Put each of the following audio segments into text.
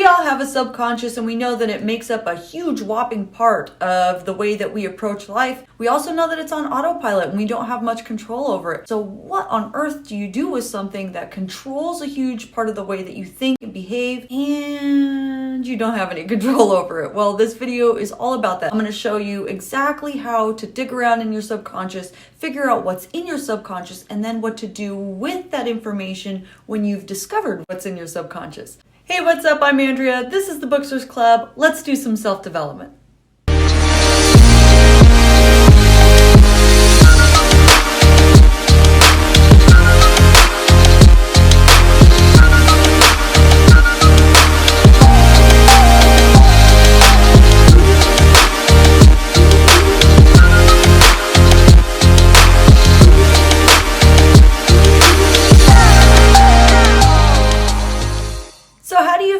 all have a subconscious, and we know that it makes up a huge whopping part of the way that we approach life. We also know that it's on autopilot and we don't have much control over it. So what on earth do you do with something that controls a huge part of the way that you think and behave, and you don't have any control over it? Well, this video is all about that. I'm going to show you exactly how to dig around in your subconscious, figure out what's in your subconscious, and then what to do with that information when you've discovered what's in your subconscious. Hey, what's up? I'm Andrea. This is the Booksters Club. Let's do some self-development.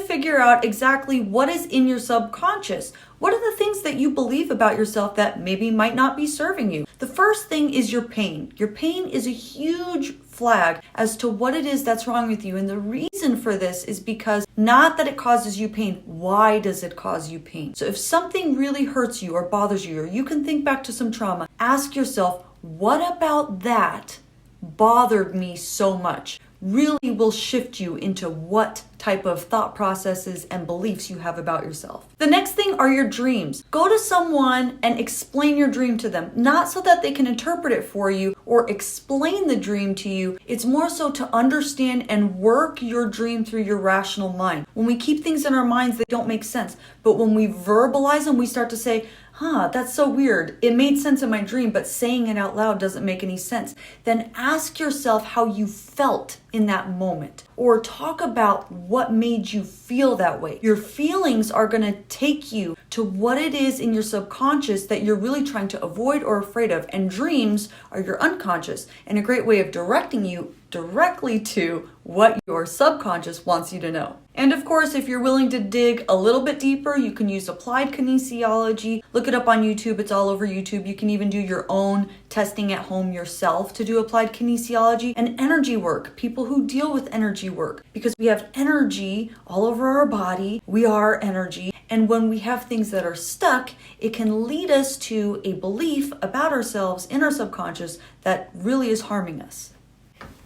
Figure out exactly what is in your subconscious. What are the things that you believe about yourself that maybe might not be serving you? The first thing is your pain. Your pain is a huge flag as to what it is that's wrong with you. And the reason for this is because not that it causes you pain. Why does it cause you pain? So if something really hurts you or bothers you, or you can think back to some trauma, ask yourself, what about that bothered me so much? Really will shift you into what type of thought processes and beliefs you have about yourself. The next thing are your dreams. Go to someone and explain your dream to them, not so that they can interpret it for you or explain the dream to you. It's more so to understand and work your dream through your rational mind. When we keep things in our minds, they don't make sense. But when we verbalize them, we start to say, that's so weird. It made sense in my dream, but saying it out loud doesn't make any sense. Then ask yourself how you felt in that moment, or talk about what made you feel that way. Your feelings are going to take you to what it is in your subconscious that you're really trying to avoid or afraid of. And dreams are your unconscious, and a great way of directing you directly to what your subconscious wants you to know. And of course, if you're willing to dig a little bit deeper, you can use applied kinesiology. Look it up on YouTube. It's all over YouTube. You can even do your own testing at home yourself to do applied kinesiology and energy work. People who deal with energy work, because we have energy all over our body. We are energy. And when we have things that are stuck, it can lead us to a belief about ourselves in our subconscious that really is harming us.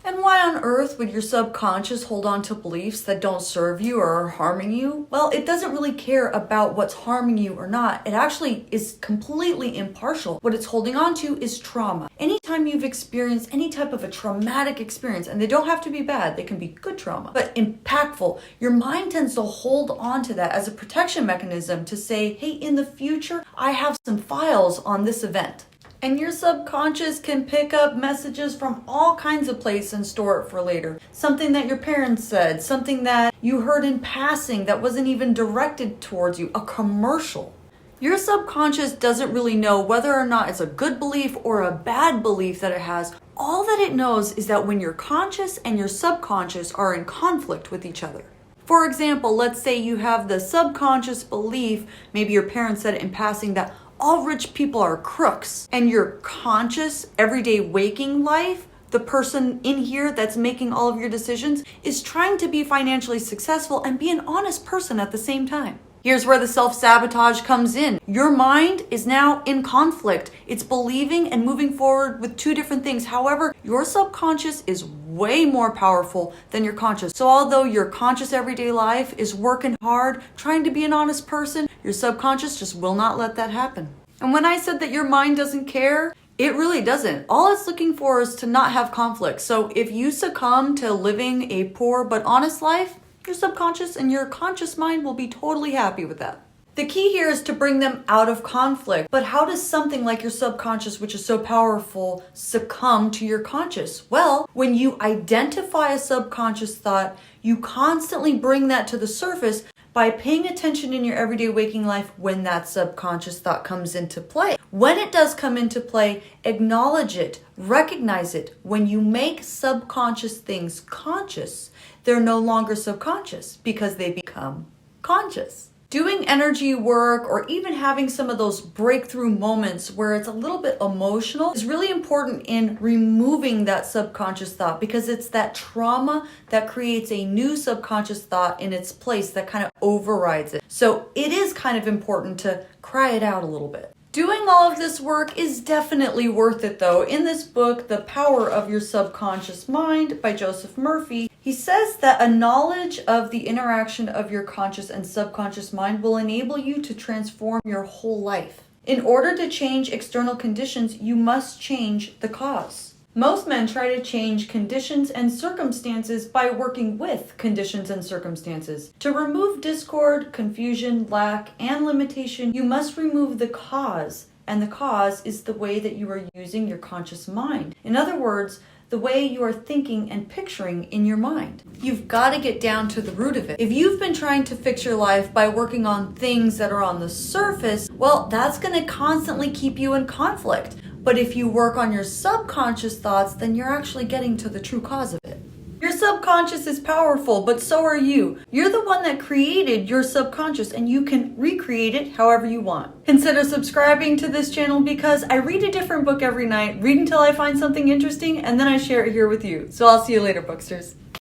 And why on earth would your subconscious hold on to beliefs that don't serve you or are harming you? Well, it doesn't really care about what's harming you or not. It actually is completely impartial. What it's holding on to is trauma. Anytime you've experienced any type of a traumatic experience, and they don't have to be bad, they can be good trauma, but impactful, your mind tends to hold on to that as a protection mechanism to say, hey, in the future, I have some files on this event. And your subconscious can pick up messages from all kinds of places and store it for later. Something that your parents said, something that you heard in passing that wasn't even directed towards you, a commercial. Your subconscious doesn't really know whether or not it's a good belief or a bad belief that it has. All that it knows is that when your conscious and your subconscious are in conflict with each other. For example, let's say you have the subconscious belief, maybe your parents said it in passing, that all rich people are crooks, and your conscious, everyday waking life, the person in here that's making all of your decisions, is trying to be financially successful and be an honest person at the same time. Here's where the self-sabotage comes in. Your mind is now in conflict. It's believing and moving forward with two different things. However, your subconscious is way more powerful than your conscious. So although your conscious everyday life is working hard, trying to be an honest person, your subconscious just will not let that happen. And when I said that your mind doesn't care, it really doesn't. All it's looking for is to not have conflict. So if you succumb to living a poor but honest life, your subconscious and your conscious mind will be totally happy with that. The key here is to bring them out of conflict. But how does something like your subconscious, which is so powerful, succumb to your conscious? Well, when you identify a subconscious thought, you constantly bring that to the surface by paying attention in your everyday waking life when that subconscious thought comes into play. When it does come into play, acknowledge it, recognize it. When you make subconscious things conscious, they're no longer subconscious because they become conscious. Doing energy work or even having some of those breakthrough moments where it's a little bit emotional is really important in removing that subconscious thought, because it's that trauma that creates a new subconscious thought in its place that kind of overrides it. So it is kind of important to cry it out a little bit. Doing all of this work is definitely worth it though. In this book, The Power of Your Subconscious Mind by Joseph Murphy, he says that a knowledge of the interaction of your conscious and subconscious mind will enable you to transform your whole life. In order to change external conditions, you must change the cause. Most men try to change conditions and circumstances by working with conditions and circumstances. To remove discord, confusion, lack, and limitation, you must remove the cause. And the cause is the way that you are using your conscious mind. In other words, the way you are thinking and picturing in your mind. You've got to get down to the root of it. If you've been trying to fix your life by working on things that are on the surface, well, that's going to constantly keep you in conflict. But if you work on your subconscious thoughts, then you're actually getting to the true cause of it. Your subconscious is powerful, but so are you. You're the one that created your subconscious, and you can recreate it however you want. Consider subscribing to this channel because I read a different book every night, read until I find something interesting, and then I share it here with you. So I'll see you later, Booksters.